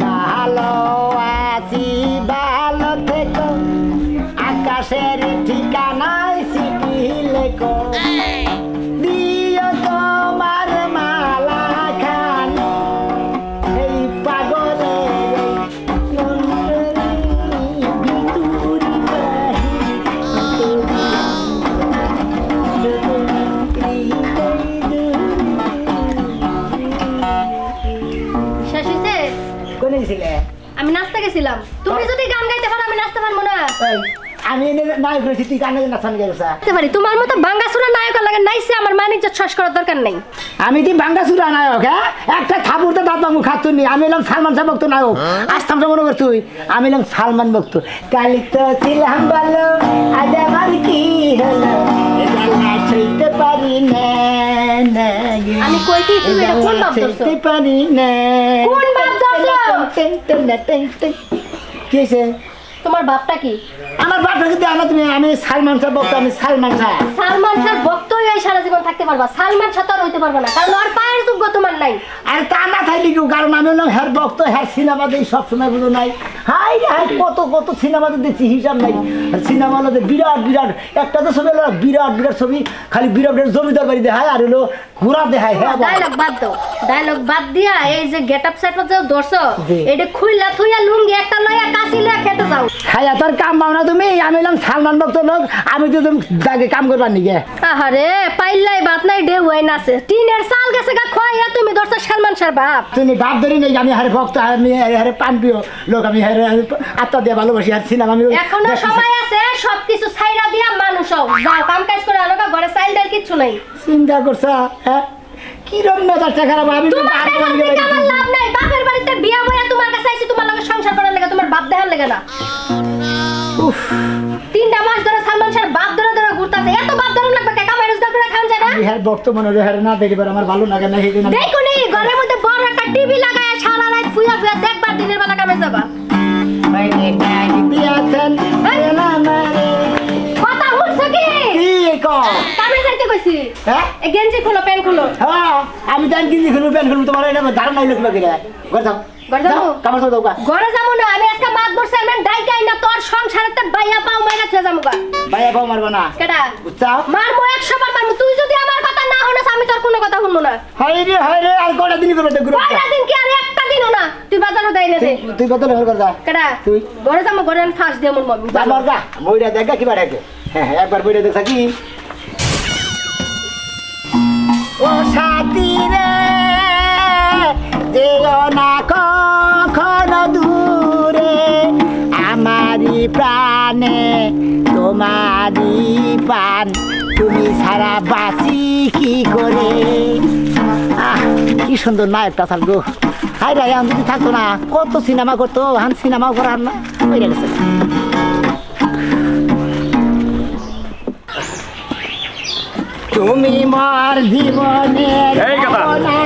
ভালো আছি ভালো থেকো আকাশের ঠিকানায় চিঠি লেখো দিও তোমার মালা খান এই পাগলের ভিতুরি শেষ হইছে? কোনে ছিলে আমি নাচতে গেছিলাম। তুমি যদি গান গাইতে পারো আমি নাচতে পারবো না। আমি নাই করেছি তুই গানে নাচান গেছা নাচতে পারি, তোমার মতো ভাঙ্গাচুরা নায়ক লাগে নাইছে আমার মানিজ্য শেষ করার দরকার নেই। আমি তুই ভাঙ্গাচুরা নায়ক হ্যাঁ একটা থাপুরতে দাঁত ভাঙু খাতুন নি আমি এলাম সালমান শাহ ভক্ত নায়ক আসতাম তো মনে করছি আমি এলাম সালমান ভক্ত কালি তো ছিলাম ভালো আজ আমার কি হলো ছইতে পারি না আমি কইছি তুমি এটা কোন বাপ ধরছো? ছইতে পারি না কোন বাপ ধরছো? কি হয়েছে তোমার বাপটা কি? আমার বাপটা যদি আমার তুমি আমি সালমান শাহ ভক্ত আমি সালমান শাহ সালমান শাহ ভক্তই এই সারা জীবন থাকতে পারবা, সালমান শাহ তো আর হইতে পারবা না, কারণ ওর পায়ের যোগ্য তোমার নাই। আর তা না থাকলে কেউ কারণ আমি হলাম হ্যার ভক্ত হ্যার সিনেমা দেখি সবসময় বুঝো নাই হাই হাই কত কত সিনেমাতে দেখছি হিসাব নাই আর সিনেমা হলো বিরাট বিরাট একটা তো ছবি হলো বিরাট বিরাট ছবি খালি বিরাট বিরাট জমিদার বাড়ি দেখায় আর হলো ঘোড়া দেখায় হ্যাঁ ডায়লগ বাদ দাও, ডায়লগ বাদ দিয়া এই যে গেটআপ সেটআপ যে ধরছো জি। এটা খুইলা থুইয়া লুঙ্গি একটা লইয়া কাশি লইয়া খেতে যাও। হ্যাঁ তোর কাম পাও না তুমি আমি হলাম সালমান ভক্ত লোক আমি তো তুমি দাগে কাম করবার নিগে আহারে পাইলাই বাত নাই ডে হই নাছে টিনের সাল গেছে গা খয়া তুমি ধরছো সালমান শাহর বাপ। তুমি বাপ ধরি নেই আমি হারে ভক্ত আমি হারে পান প্রিয় লোক আমি হারে আত্মা দিয়ে ভালোবাসি আর সিনেমা আমি এখনো দেখতেছি। সময় আছে সবকিছু ছাইরা দিয়া মানুষ হও, যাও কাম কাজ করে আনো ঘরে চাইল ডাল কিচ্ছু নাই। চিন্তা করছা হ্যাঁ কিরম মেজাজটা খারাপ আমি তো তোমার বাপ কাছে ধরি থেকে আমার লাভ নাই, বাপের বাড়িতে বিয়া বইয়া তোমার কাছে আইছি তোমার লগে সংসার করার লাগা, তোমার বাপ দেখার লাগা না। উফ 3টা মাস ধরে সালমান শাহর বাপ ধরে ধরে ঘুরতাছে, এত বাপ ধরে লাগবে কে কামাই রোজগার করে খান যায় না? বিহার বর্তমানে হারে না দেখবার আমার ভালো লাগে না সেদিন আমি দেখো নি ঘরের মধ্যে বড় একটা টিভি লাগায় সারা রাত ফুয়া ফুয়া দেখবার দিনের বেলা কামে যাবা। বাইরে ডাক দিয়াছেন না মারে কথা উঠছে কি? কি কো কামে যাইতে কইছি। হ্যাঁ এই গেঞ্জি খোলো প্যান্ট খোলো। হ্যাঁ আমি জানি কি খুলবো প্যান খুলবো তোমার এটা ধারণা নাই লোক লাগে ঘর যাও ঘরে যাবো? কামার তো দাও ঘরে যাবো না, আমি আজকে মাত বসে আমি ডাইকাই না তোর সংসারেতে বাইয়া পাও মাইরা থে যামু গা। ভাইয়া বাবা মারবা না কেডা? বুঝছাও মারমু 100 বার মারমু, তুই যদি আমার কথা না শুনস আমি তোর কোনো কথা শুনবো না। হাই রে আর কটা দিন করবে গ্রুপ কয়টা দিন কি আর একটা দিনও না, তুই বাজারও দেই না দে। তুই কত লেভেল কর যা কেডা? তুই? ঘরে যাবো, ঘরে আমি ফাঁস দিয়ে মন মমি আমার গা বইটা দেখা কি বাড়াকে হ্যাঁ একবার বইটা দেখা কি ও সাথী রে যেও না কখনো দূরে আমারি প্রাণে তোমারি পান তুমি ছাড়া বাঁচি কি করে কি সুন্দর নায়কটা থাকবো হাই রে এখন যদি থাকতো না কত সিনেমা করতো হান সিনেমাও করার না হয়ে গেছে তুমি মোর জীবনের এই কথা। ভাবনা,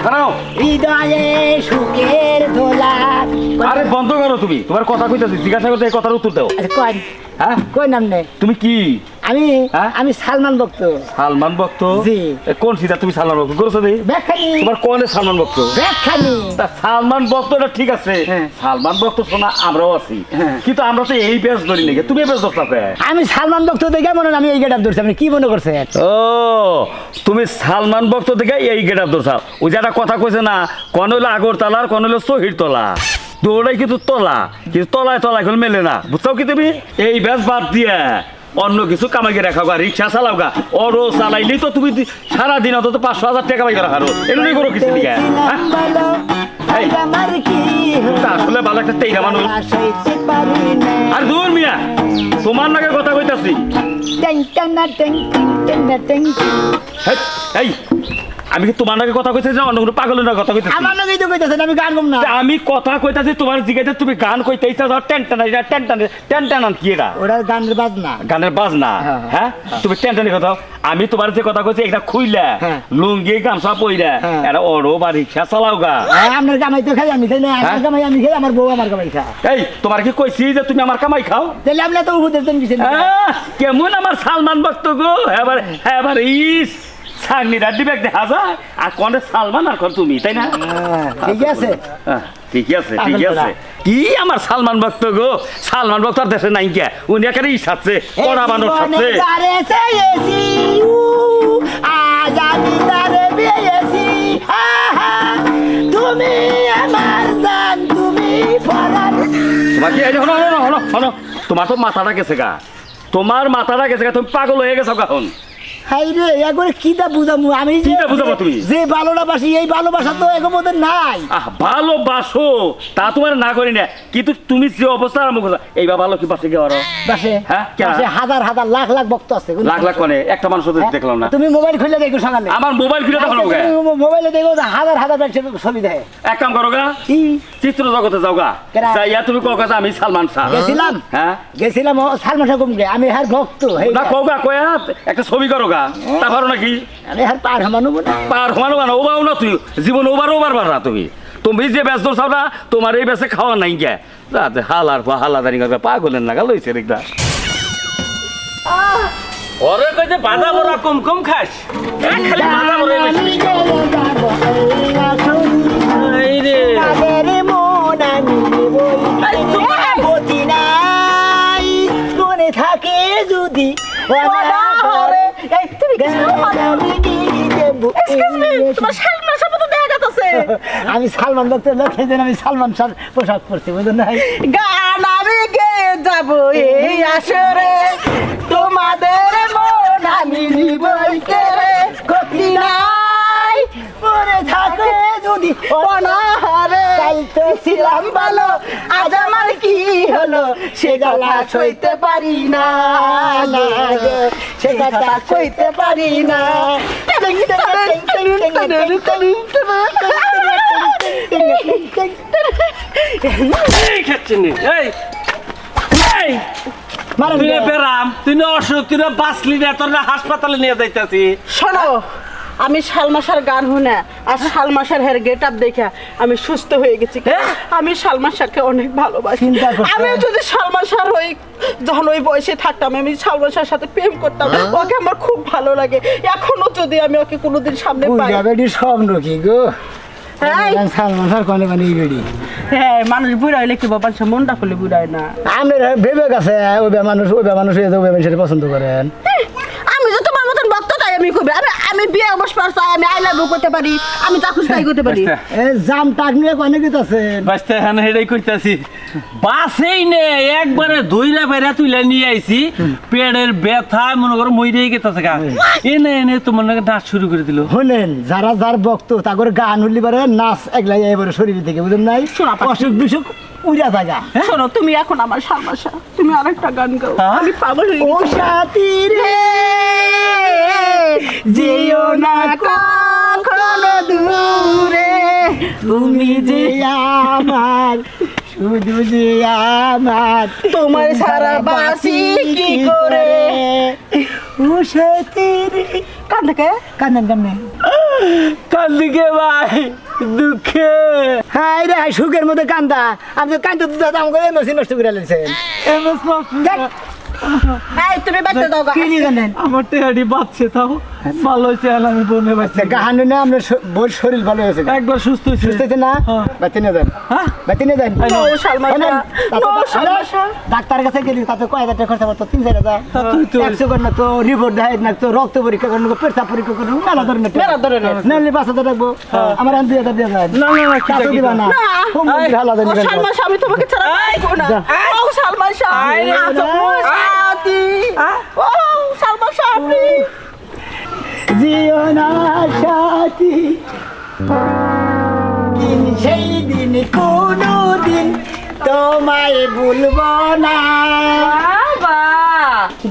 খারাও হৃদয়ে সুখের দোলা আরে বন্ধ করো তুমি, তোমার কথা কইতাছি, জিজ্ঞাসা করতে এই কথার উত্তর দাও। আচ্ছা কই হ্যাঁ কই নাম নে তুমি কি আমি হ্যাঁ? আমি সালমান ভক্ত সালমান ভক্ত? জি। কোন সিধা তুমি সালমান ভক্ত করেছো দি? ব্যাখ্যানি তোমার কোনে সালমান ভক্ত? ব্যাখ্যানি তা সালমান ভক্ত এটা ঠিক আছে, হ্যাঁ। সালমান ভক্ত শোনা আমরাও আছি, হ্যাঁ। কিন্তু আমরা তো এই বেশ ধরি নাকি, তুমি এই বেশ ধরতে। আমি সালমান ভক্ত দেখে মনে হয় আমি এই গেটআপ ধরছি আপনি কি মনে করছেন ও তুমি সালমান ভক্ত থেকে এই গেট আপ ধরছাও। ওই যে একটা কথা কইছে না, কোন হলো আগরতলা আর কোন হলো শহীদ তলা, দৌড়াই কিন্তু তলা, কিন্তু তলায় তলায় এখন মেলে না, বুঝছো কি তুমি? এই ব্যাস বাদ দিয়ে অন্য কিছু কামাইকে রাখা গা, রিক্সা চালাও গা, অটো চালাইলেই তো তুমি সারাদিন অন্তত 500,000 টাকা কামাই করা হারো, এগুলোই করো কিছু দিকে। এই, তা আসলে ভালো একটা তেইরা মানুষ। আর দূর মিয়া, তোমার নাকি কথা কইতাছি। হেৎ, এই আমি কি তোমার নাকি কথা কইতেছি না অন্য কোনো পাগলের নাকি কথা কইতেছি? আমার নাকি তো কইতাছেন আমি গান গাম না তা আমি কথা কইতাছি তোমার জিগাইতে তুমি গান কইতেইছ, টেনটান কি এটা? ওরা গানের বাজনা গানের বাজনা? হ্যাঁ। হ্যাঁ তুমি টেনটানি কথা। আমি তোমার যে কথা কইছি এটা খুইলা হ্যাঁ। লুঙ্গি গামছা পইরা হ্যাঁ। এটা অটো বা রিক্সা চালাও গা। আপনার কামাই তো খাই আমি তাই না আপনার কামাই আমি খাই আমার বউ আমার কামাই খায় এই তোমার কি কইছি যে তুমি আমার কামাই খাও? তাহলে আপনি তো উপদেশ দেন কিছু কেমন আমার সালমান ভক্ত গো, এবার ইস ছাগনি রাড্ডি ব্যাগ দেখা যায় আর কনে সালমান আর কন তুমি তাই না ঠিক আছে ঠিক আছে ঠিক আছে কি আমার সালমান ভক্ত গো সালমান ভক্ত আর দেশে নাই কে উনি এখানে ইসাচ্ছে কড়া বানর সাথে আজ আমি তারে পেয়েছি তুমি আমার জান তুমি পরাণ তোমার কি এই যে, হনো হনো হনো হনো তোমার তো মাথাটা গেছে গা তোমার মাথাটা গেছে গা তুমি পাগল হয়ে গেছো এখন হাই রে একবারে কিটা বুঝামু আমি যে কিটা বুঝাবো তুমি? যে ভালোটা বাসি এই ভালোবাসা তো এগো মধ্যে নাই ভালোবাসো তা তোমার না করি না কিন্তু তুমি যে অবস্থা আরম্ভ করছো এইবার ভালো কি বাসে গেওয়ার বাসে হ্যাঁ, কেন? বাসে হাজার হাজার লাখ লাখ ভক্ত আছে লাখ লাখ মানে একটা মানুষ হ্যাঁ? দেখলাম না তুমি মোবাইল খুলে দেখো সকালে আমার মোবাইল খুলে দেখো গা তুমি মোবাইলে দেখো যে হাজার হাজার ব্যক্তির ছবি দেয় এক কাম করো গা কি চিত্র জগতে যাও গা কেরা? যাইয়া তুমি কও গা যে আমি সালমান শাহ গেছিলাম হ্যাঁ গেছিলাম সালমান শাহ কুমকে আমি হার ভক্ত হেই না কও গা কয়া একটা ছবি করো গা তা পারো নাকি আমি হার পার হামানো না পার হমানো বানো ওবাও না তুই জীবন ওবার পার না তুমি তুমি যে ব্যস্ত চাও না তোমার এই বেসে খাওয়া নাই গে রাতে হালার পা হালাদারি করবে পাগলের নাগাল হইছে রেখা ওরে কইতে বাজা বড়া কম কম খাস খালি বাজা বড়া বেশি এই রে মনে থাকে যদি আমি সালমান ভক্তের লক্ষ্যে যেন আমি সালমান শাহ পোশাক পরছি বুঝলেন না গান আমি গেয়ে যাব এই আসরে তোমাদের মন আমি নিবই কেড়ে ক্ষতি নাই মনে থাকে যদি অনাহারে কালকে ছিলাম ভালো আজ আমার কি হলো সে গলা সইতে পারি না সে কথা সইতে পারি না এই খাচ্ছিনি এই এই মারেন তুই কে? বেরাম তুই অসুখ তুই বাঁচলি না তোর না হাসপাতালে নিয়ে যাইতাছি শোনো আমি শালমাশার গান শুনে আর শালমাশার হের গেট আপ দেখে আমি সুস্থ হয়ে গেছি আমি শালমাশাকে অনেক ভালোবাসি চিন্তা করছো? আমি যদি শালমাশার হই যখন ওই বয়সে থাকতাম আমি শালমাশার সাথে প্রেম করতাম ওকে আমার খুব ভালো লাগে এখনো যদি আমি ওকে কোনোদিন সামনে পাই বুঝা বেডি স্বপ্ন কি গো হ্যাঁ সালমান শাহ কনে মানে বেডি হ্যাঁ মানুষ বুড়া হইলে কি বাবা সে মনটা খুলে বুড়ায় না আপনার ভেবে গেছে ওই মানুষ হয়ে যাবে সেটা পছন্দ করেন আমি যে তোমার মতন ভক্ত তাই আমি খুব আমি বিয়ে অবশ্য চাই আমি আই লাভ ইউ করতে পারি আমি তা খুশি তাই করতে পারি এ জাম টাক নিয়ে কনে কি আছে বাঁচতে এখানে হেডাই করতেছি বাসেই নে একবারে দইরা বেড়া তুলে নিয়ে আইছি পেটের ব্যথা মনে করো মইরেই গেতেছে গা এনে এনে তোমার নাকি নাচ শুরু করে দিল শুনেন যারা যার ভক্ত তাগর গান উল্লি পারে নাচ একলাই এবারে শরীর থেকে বুঝেন নাই শোনা পাচ্ছি। অসুখ বিসুখ উড়া জায়গা শোনো তুমি এখন আমার শালমাশা তুমি আরেকটা গান গাও আমি পাগল হয়ে ও গেছি সাথী রে যেও না কখনো দূরে তুমি যে আমার শুধু যে আমার তোমার সারা বাসি কি করে ও সাথী রে কান থেকে কান্দেন কান্দেন কাল দিকে ভাই দুঃখে হাই রে হাই সুখের মধ্যে কান্দা আমি তো কান্দতে দাদা আমাকে এমএসি নষ্ট করে লেছেন এই তুমি বাচ্চা দাও গা কি নিয়ে কান্দেন আমার টেহাডি বাচ্চে তাও ভালো হয়েছে আমি বনে বাচ্চা গাহানো না আমরা বই শরীর ভালো হয়েছে একবার সুস্থ হয়েছে সুস্থ হয়েছে না হ্যাঁ। বাতি নিয়ে যান হ্যাঁ? বাতি নিয়ে যান নো শালমাশা শোনেন, নো শালমাশা ডাক্তারের কাছে গেলি তাতে কয় হাজার টাকা খরচা করতো 3-4 হাজার তা তুই তো- 100 করে না তো রিপোর্ট দেয় না তো রক্ত পরীক্ষা করে না পেশা পরীক্ষা করে মেলা ধরনের মেলা ধরনের। নাহলে 5,000 রাখবো আমার 2,000 দিয়ে দেন না, না, না, তা তো কিটা, দিবা না না। খুব মন্দির হালাদা ও নিবেন শালমাশা আমি তোমাকে ছাড়া বাঁচবো না ও শালমাশা আরে, আচ্ছা, ও সাথী ও শালমাশা আপনি জিও না সাথী দিন সেই দিন কোনো দিন তোমায় ভুলবো না বাবা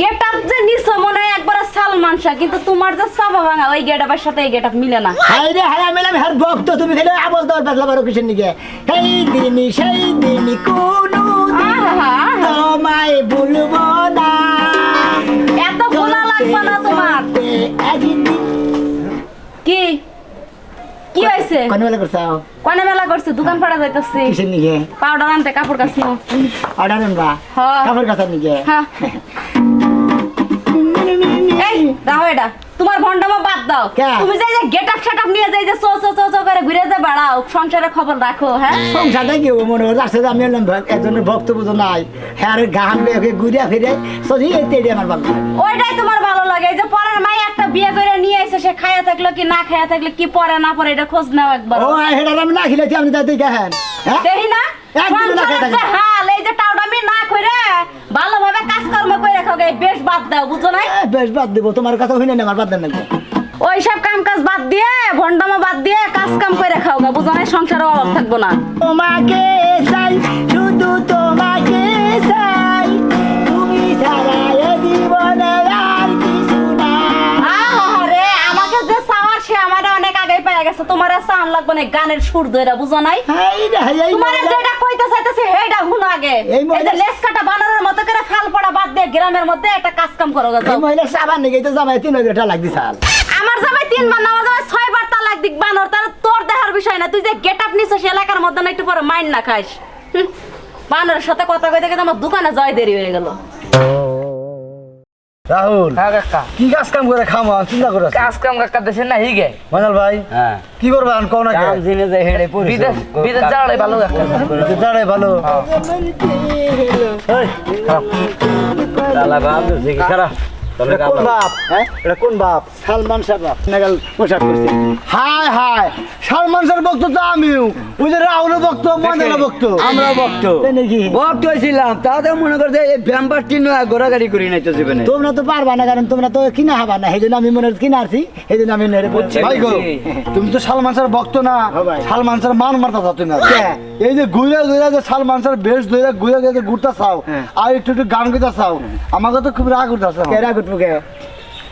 গেট আপ যে নিছো মনে হয় একবার সালমান শাহ কিন্তু তোমার যে সাবা ভাঙা ওই গেট আপের সাথে এই গেট আপ মিলে না হাই রে হাই আমি হার ভক্ত তুমি খেলে আবল দর বাজলা বারো কিসের নিকে সেই দিন কোনো দিন আহা, তোমায় ভুলবো না এত ভোলা লাগবে না তোমার একদিন কি কি হয়েছে কোন বেলা করছাও কোনে মেলা করছে দোকান ফাড়া যাইতেছি কিসের নিকে পাউডার আনতে কাপড় কাচমু অর্ডার আনবা হ্যাঁ। কাপড় কাচার নিকে হ্যাঁ এই রাও এটা তোমার ভন্ডামো বাদ দাও কে? তুমি যে গেটআপ সেটআপ নিয়ে যাই যে চো করে ঘুরে যে বেড়াও সংসারের খবর রাখো হ্যাঁ সংসারটা কি হবো মনে হচ্ছে আসলে আমি এলাম একজনের ভক্তবোধ নাই হ্যাঁ আর গান লেগে ঘুরিয়া ফিরে সজি এটাই আমার ভালো লাগে ওইটাই তোমার ভালো লাগে এই যে পরের মাই একটা বিয়ে করে নিয়ে এসে সে খায়া থাকলো কি না খায়া থাকলে কি পরে না পরে এটা খোঁজ নাও একবার ও হেডার আমি না খেলেছি আপনি তাই দেখেন হ্যাঁ দেখি না একদিনও না খেয়ে থাকি। সংসারের যে হাল এই যে টাউডামি না কইরে ভালোভাবে কাজকর্ম করে খাও বেশ বাদ দাও বুঝো না বেশ বাদ দিব তোমার কথা হইনি না আমার বাদ দেন না ওইসব কাম কাজ বাদ দিয়ে ভন্ডামো বাদ দিয়ে কাজ কাম করে খাও গা বুঝো না সংসারে অভাব থাকবো না তোমাকে চাই শুধু তোমাকে চাই তুমি ছাড়া এ জীবনে আর কিছু না আরে আমাকে যে চাওয়ার সে আমার অনেক আগে পেয়ে গেছে তোমার আর চাওয়ান লাগবে না গানের সুর ধরে বুঝো নাই তোমার যেটা কইতে চাইতেছে হেডা হুন আগে এই মহিলা- এই যে লেস কাটা বানানোর মতো করে ফাল পড়া বাদ দিয়ে গ্রামের মধ্যে একটা কাজ কাম করো গা যাও। মহিলা সাবান নাকি তো জামাই 3 লাগদি সাল আমার জামাই 3 বার না আমার জামাই 6 বার তালাক দিক বানর তার তোর দেখার বিষয় না তুই যে গেটআপ নিছিস এলাকার মধ্যে না একটু পরে মাইন্ড না খাইস হুম, বানরের সাথে কথা কইতে কইতে আমার দোকানে যাই দেরি হয়ে গেল রাহুল কি কাজ কাম করে খামো চিন্তা করে কাজ কাম কাকা দেশে না হিগে মজাল ভাই হ্যাঁ কি করবা আন কোন নাকি জেনে যায় হেডে পড়ে বিদেশ বিদেশ যাওয়াটাই ভালো কাকা দাঁড়াই ভালো এই, তালা বাপ দেখি খারাপ এটা কোন বাপ হ্যাঁ এটা কোন বাপ সালমান শাহ বাপ নাগাল পোশাক করছে হাই হাই সালমান শাহর ভক্ত তো আমিও ওই যে রাহুল ভক্ত মজাল ভক্ত আমরা ভক্ত তাই নাকি ভক্ত হয়েছিলাম তাও মনে করতে এই ভ্যাম্পার টিন ঘোরাঘাড়ি করি নাই তো জীবনে তোমরা তো পারবা না কারণ তোমরা তো কিনা হবা না সেই জন্য আমি মনে কিনা আসছি সেই জন্য আমি নেড়ে বলছি ভাই গো তুমি তো সালমান শাহর ভক্ত না হ্যাঁ ভাই। সালমান শাহর মান মারতা যাও তুমি কে? এই যে ঘুরে ঘুরে যে সালমান শাহর বেশ ধরে ঘুরে ঘুরে ঘুরতে চাও আর একটু একটু গান গাইতে চাও আমাকে তো খুব রাগ উঠতেছে কেরা গুটবো কে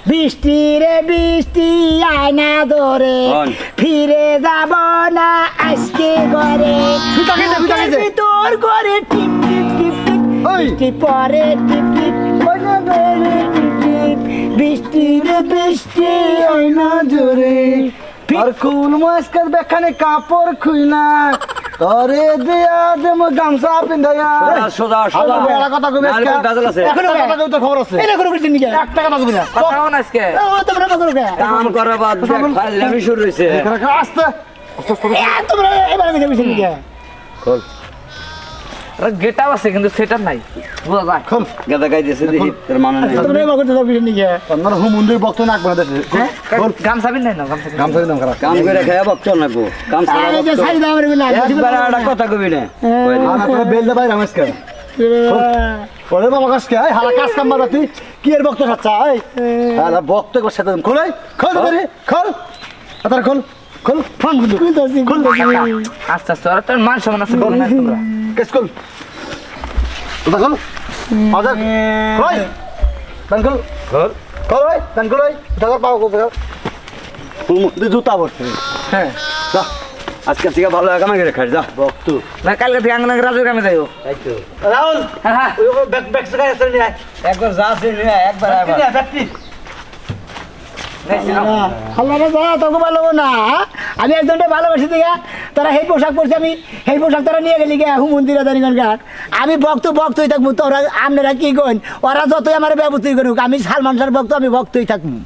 বৃষ্টি রে বৃষ্টি আয়না ধরে অন। ফিরে যাব না আজকে ঘরে তোর ঘরে টিপ টিপ টিপ টিপ ওই। বৃষ্টি পরে টিপ টিপ আয়না ধরে টিপ টিপ বৃষ্টি রে বৃষ্টি আয়না ধরে আর কুল মাস্কার বেখানে কাপড় খুইলা তরে দিয়া দেম গামছা পিন্দাইয়া সোজা আলো বেলা কথা কইবে আজকে গাজল আছে এখনো কথা কইতে খবর আছে এটা করে করছিস নাকি একটা কথা কইবি না কথা হন আজকে ও তোমরা বলো কে কাম করা বাদ আমি শুরু হইছে আস্তে তোমরা এবারে দেখে বুঝছিস নাকি গেটআপ আছে কিন্তু সেটআপ নাই বুঝা যায় খোল গাদা গাইতেছে দেখি তোর মানে নাই তোমরা এবার করতে বুঝছিস নাকি আপনার হুমুন্দির বক্ত নাক বানা দেশে খোল গামছা বিন নাই না গামছা বিন। গামছা দিলাম খারাপ কাম করে খায়া বক্ত নাকবো কাম ছাড়া এই যে বক্ত। সাইড দাও রে বিলা একবার একটা কথা কবি না আর আপনারা বেল দে বাইরে আজকে ওরে বাবা কাজকে এই হালা কাজ কাম মারা তুই কি এর বক্ত খাচ্ছা এই হালা বক্ত কর সাথে খোল এই খোল ধরে খোল আতার খোল খোল ফোন বন্ধু খোল আস্তে আস্তে আর তোর মান সম্মান আছে বল না তোমরা কেস খোল ওটা খোল আজাক কই দান খোল খোল খোল ওই দান খোল ওই দাদা পাও কো তুই জুতা পরছিস হ্যাঁ যা আজকে থেকে ভালো কামাই করে খাই যা বক্ত না কালকে থেকে আঙ্গনা রাজুর কামে যাইও রাহুল হ্যাঁ হ্যাঁ ওই ব্যাক ব্যাক সে গায়ে চলে আয় একবার যা আছে নিয়ে একবার ব্যাকটি আল্লাহ রে যা তোকে ভালো না আমি একজনটা ভালোবাসি দিগা তারা সেই পোশাক পরছি আমি সেই পোশাক তারা নিয়ে গেলি গা মন্দিরে দাঁড়িয়ে ঘাট আমি ভক্তই থাকবো তোরা আপনারা কি কইন ওরা যতই আমার ব্যবস্থা করুক আমি সালমান শাহর ভক্ত আমি ভক্তই থাকবো